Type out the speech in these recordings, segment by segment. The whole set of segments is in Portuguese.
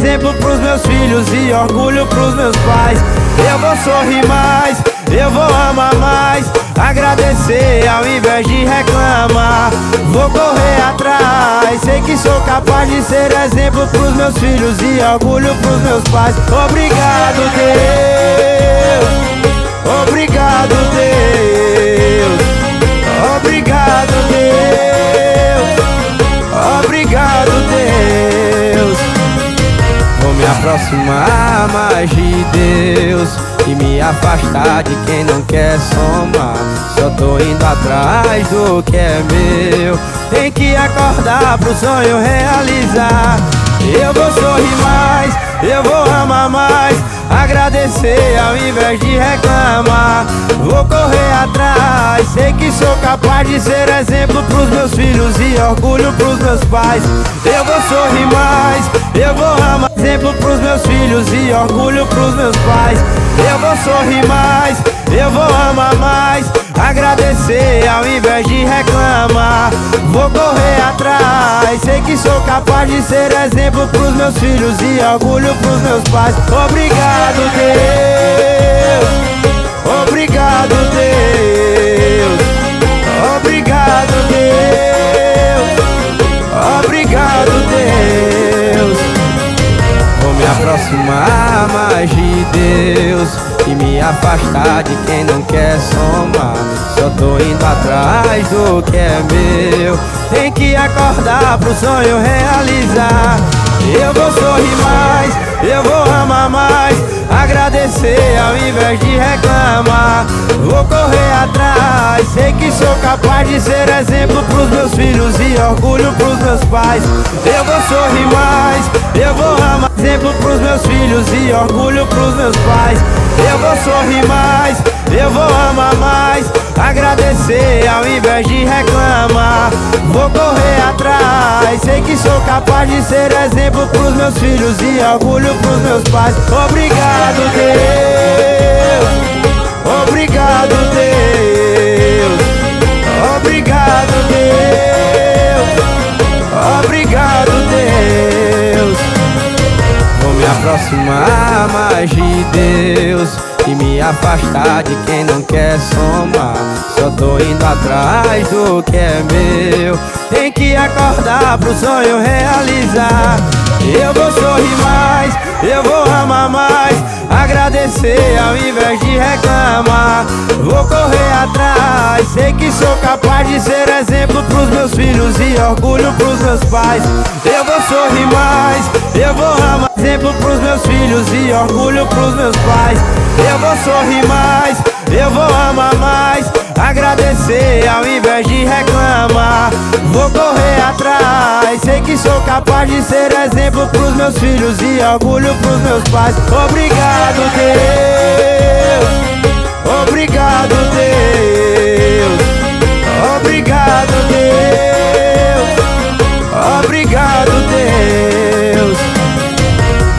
exemplo pros meus filhos e orgulho pros meus pais. Eu vou sorrir mais, eu vou amar mais, agradecer ao invés de reclamar. Vou correr atrás, sei que sou capaz de ser exemplo pros meus filhos e orgulho pros meus pais. Obrigado, Deus. Obrigado, Deus. Obrigado, Deus. Obrigado, Deus. Vou me aproximar mais de Deus e me afastar de quem não quer somar. Só tô indo atrás do que é meu. Tem que acordar pro sonho realizar. Eu vou sorrir mais, eu vou amar mais, agradecer ao invés de reclamar. Vou correr atrás, sei que sou capaz de ser exemplo pros meus filhos e orgulho pros meus pais. Eu vou sorrir mais, eu vou amar, exemplo pros meus filhos e orgulho pros meus pais. Eu vou sorrir mais, eu vou amar mais, agradecer ao invés de reclamar. Vou correr atrás, sei que sou capaz de ser exemplo pros meus filhos e orgulho pros meus pais. Obrigado, Deus. Obrigado, Deus. Obrigado, Deus. Obrigado, Deus. Vou me aproximar mais de Deus e me afastar de quem não quer somar. Só tô indo atrás do que é meu. Tem que acordar pro sonho realizar. Eu vou sorrir mais, eu vou amar mais, agradecer ao invés de reclamar. Vou correr atrás, sei que sou capaz de ser exemplo pros meus filhos e orgulho pros meus pais. Eu vou sorrir mais, eu vou amar, exemplo pros meus filhos e orgulho pros meus pais. Eu vou sorrir mais, eu vou amar mais, agradecer ao invés de reclamar. Vou correr atrás, sei que sou capaz de ser exemplo pros meus filhos e orgulho pros meus pais. Obrigado, Deus. Obrigado, Deus. Obrigado, Deus. Obrigado, Deus. Vou me aproximar mais de Deus e me afastar de quem não quer somar. Só tô indo atrás do que é meu. Tem que acordar pro sonho realizar. Eu vou sorrir mais, eu vou amar mais, agradecer ao invés de reclamar. Vou correr atrás, sei que sou capaz de ser exemplo pros meus filhos e orgulho pros meus pais. Eu vou sorrir mais, eu vou amar, exemplo pros meus filhos e orgulho pros meus pais. Eu vou sorrir mais, eu vou amar mais, agradecer ao invés de reclamar. Vou correr atrás, sei que sou capaz de ser exemplo pros meus filhos e orgulho pros meus pais. Obrigado, Deus. Obrigado, Deus. Obrigado, Deus. Obrigado, Deus.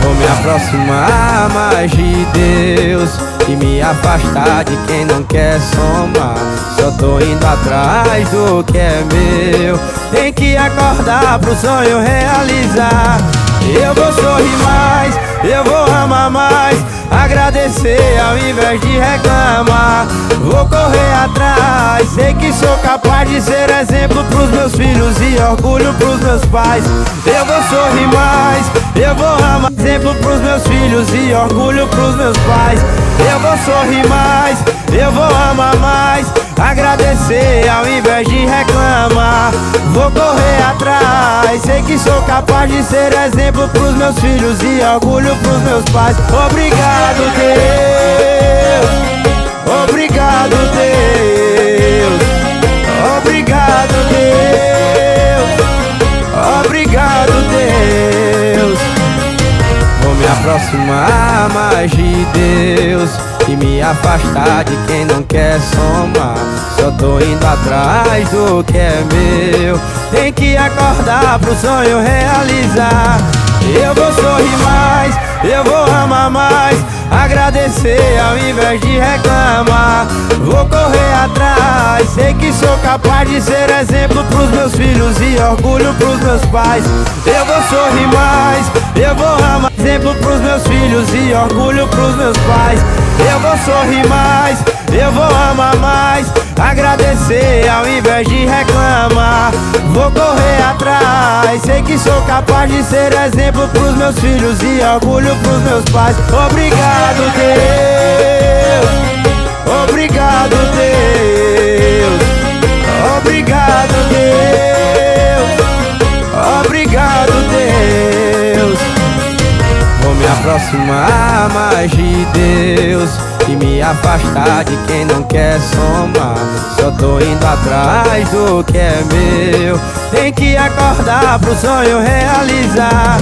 Vou me aproximar mais de Deus e me afastar de quem não quer somar. Só tô indo atrás do que é meu. Tem que acordar pro sonho realizar. Eu vou sorrir mais, eu vou amar mais, agradecer ao invés de reclamar. Vou correr atrás, sei que sou capaz de ser exemplo pros meus filhos e orgulho pros meus pais. Eu vou sorrir mais, eu vou amar, exemplo pros meus filhos e orgulho pros meus pais. Eu vou sorrir mais, eu vou amar mais, agradecer ao invés de reclamar. Vou correr atrás, sei que sou capaz de ser exemplo pros meus filhos e orgulho pros meus pais. Obrigado, Deus. Obrigado, Deus. Obrigado, Deus. Obrigado, Deus. Vou me aproximar mais de Deus e me afastar de quem não quer somar. Só tô indo atrás do que é meu. Tem que acordar pro sonho realizar. Eu vou sorrir mais, eu vou amar mais, agradecer ao invés de reclamar. Vou correr atrás, sei que sou capaz de ser exemplo pros meus filhos e orgulho pros meus pais. Eu vou sorrir mais, eu vou amar pros meus filhos e orgulho pros meus pais. Eu vou sorrir mais, eu vou amar mais, agradecer ao invés de reclamar. Vou correr atrás, sei que sou capaz de ser exemplo pros meus filhos e orgulho pros meus pais. Obrigado, Deus, obrigado, Deus, obrigado, Deus, obrigado, Deus. Vou me aproximar mais de Deus e me afastar de quem não quer somar. Só tô indo atrás do que é meu. Tem que acordar pro sonho realizar.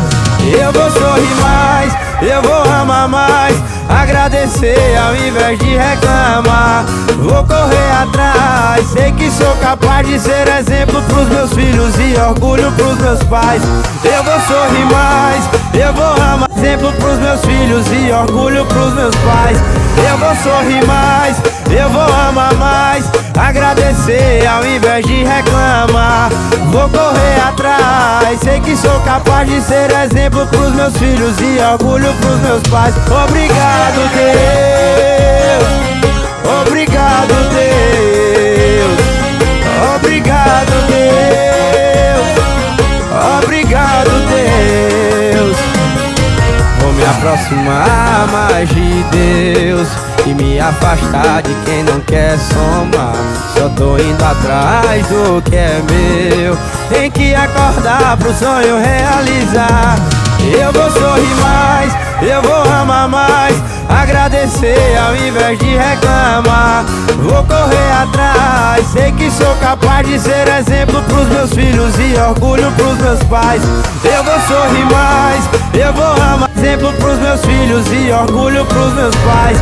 Eu vou sorrir mais, eu vou amar mais, agradecer ao invés de reclamar. Vou correr atrás, sei que sou capaz de ser exemplo pros meus filhos e orgulho pros meus pais. Eu vou sorrir mais, eu vou amar, exemplo pros meus filhos e orgulho pros meus pais. Eu vou sorrir mais, eu vou amar mais, agradecer ao invés de reclamar. Vou correr atrás, sei que sou capaz de ser exemplo pros meus filhos e orgulho pros meus pais. Obrigado, Deus, obrigado, Deus, obrigado, Deus, obrigado, Deus. Vou me aproximar mais de Deus e me afastar de quem não quer somar. Só tô indo atrás do que é meu. Tem que acordar pro sonho realizar. Eu vou sorrir mais, eu vou amar mais, agradecer ao invés de reclamar. Vou correr atrás, sei que sou capaz de ser exemplo pros meus filhos e orgulho pros meus pais. Eu vou sorrir mais, eu vou amar, exemplo pros meus filhos e orgulho pros meus pais.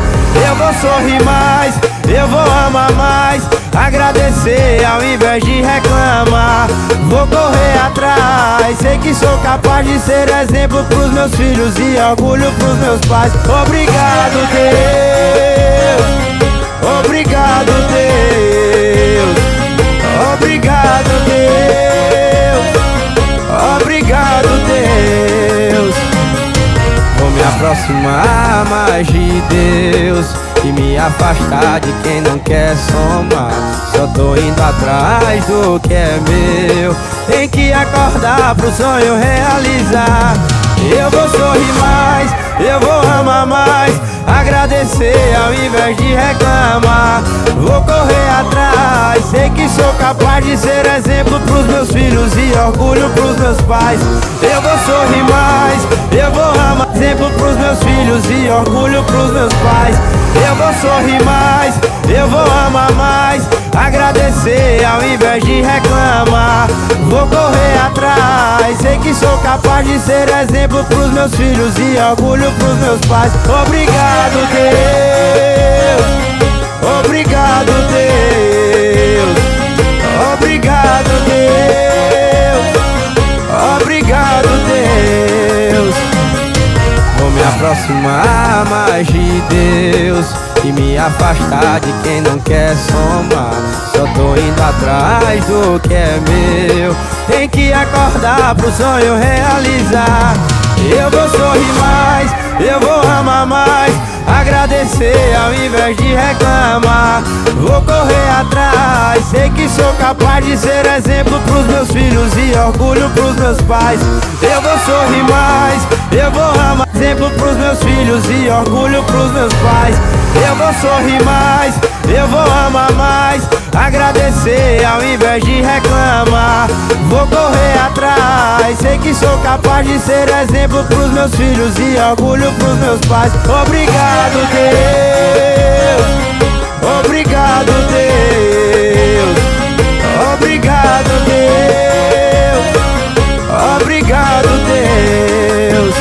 Eu vou sorrir mais, eu vou amar mais, agradecer ao invés de reclamar. Vou correr atrás, sei que sou capaz de ser exemplo pros meus filhos e orgulho pros meus pais. Obrigado, Deus, obrigado, Deus, obrigado, Deus, obrigado, Deus. Vou me aproximar mais de Deus e me afastar de quem não quer somar. Só tô indo atrás do que é meu. Tem que acordar pro sonho realizar. Eu vou sorrir mais, eu vou amar mais, agradecer ao invés de reclamar. Vou correr atrás, sei que sou capaz de ser exemplo pros meus filhos e orgulho pros meus pais. Eu vou sorrir mais, eu vou amar, exemplo pros meus filhos e orgulho pros meus pais. Eu vou sorrir mais, eu vou amar mais, agradecer ao invés de reclamar. Vou correr atrás, sei que sou capaz de ser exemplo pros meus filhos e orgulho pros meus pais. Obrigado, Deus, obrigado, Deus, obrigado, Deus, obrigado, Deus. Vou me aproximar mais de Deus e me afastar de quem não quer somar. Só tô indo atrás do que é meu. Tem que acordar pro sonho realizar. Eu vou sorrir mais, eu vou amar mais, agradecer ao invés de reclamar. Vou correr atrás, sei que sou capaz de ser exemplo pros meus filhos e orgulho pros meus pais. Eu vou sorrir mais, eu vou amar, exemplo pros meus filhos e orgulho pros meus pais. Eu vou sorrir mais, eu vou amar mais, agradecer ao invés de reclamar. Vou correr atrás, sei que sou capaz de ser exemplo pros meus filhos e orgulho pros meus pais. Obrigado, Deus, obrigado, Deus, obrigado, Deus, obrigado, Deus.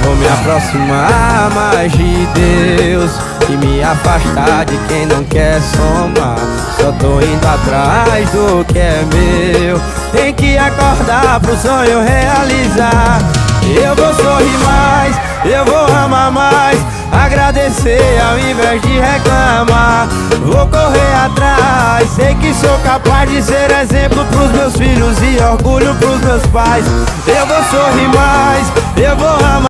Vou me aproximar mais de Deus e me afastar de quem não quer somar. Só tô indo atrás do que é meu. Tem que acordar pro sonho realizar. Eu vou sorrir mais, eu vou amar mais, agradecer ao invés de reclamar. Vou correr atrás, sei que sou capaz de ser exemplo pros meus filhos e orgulho pros meus pais. Eu vou sorrir mais, eu vou amar.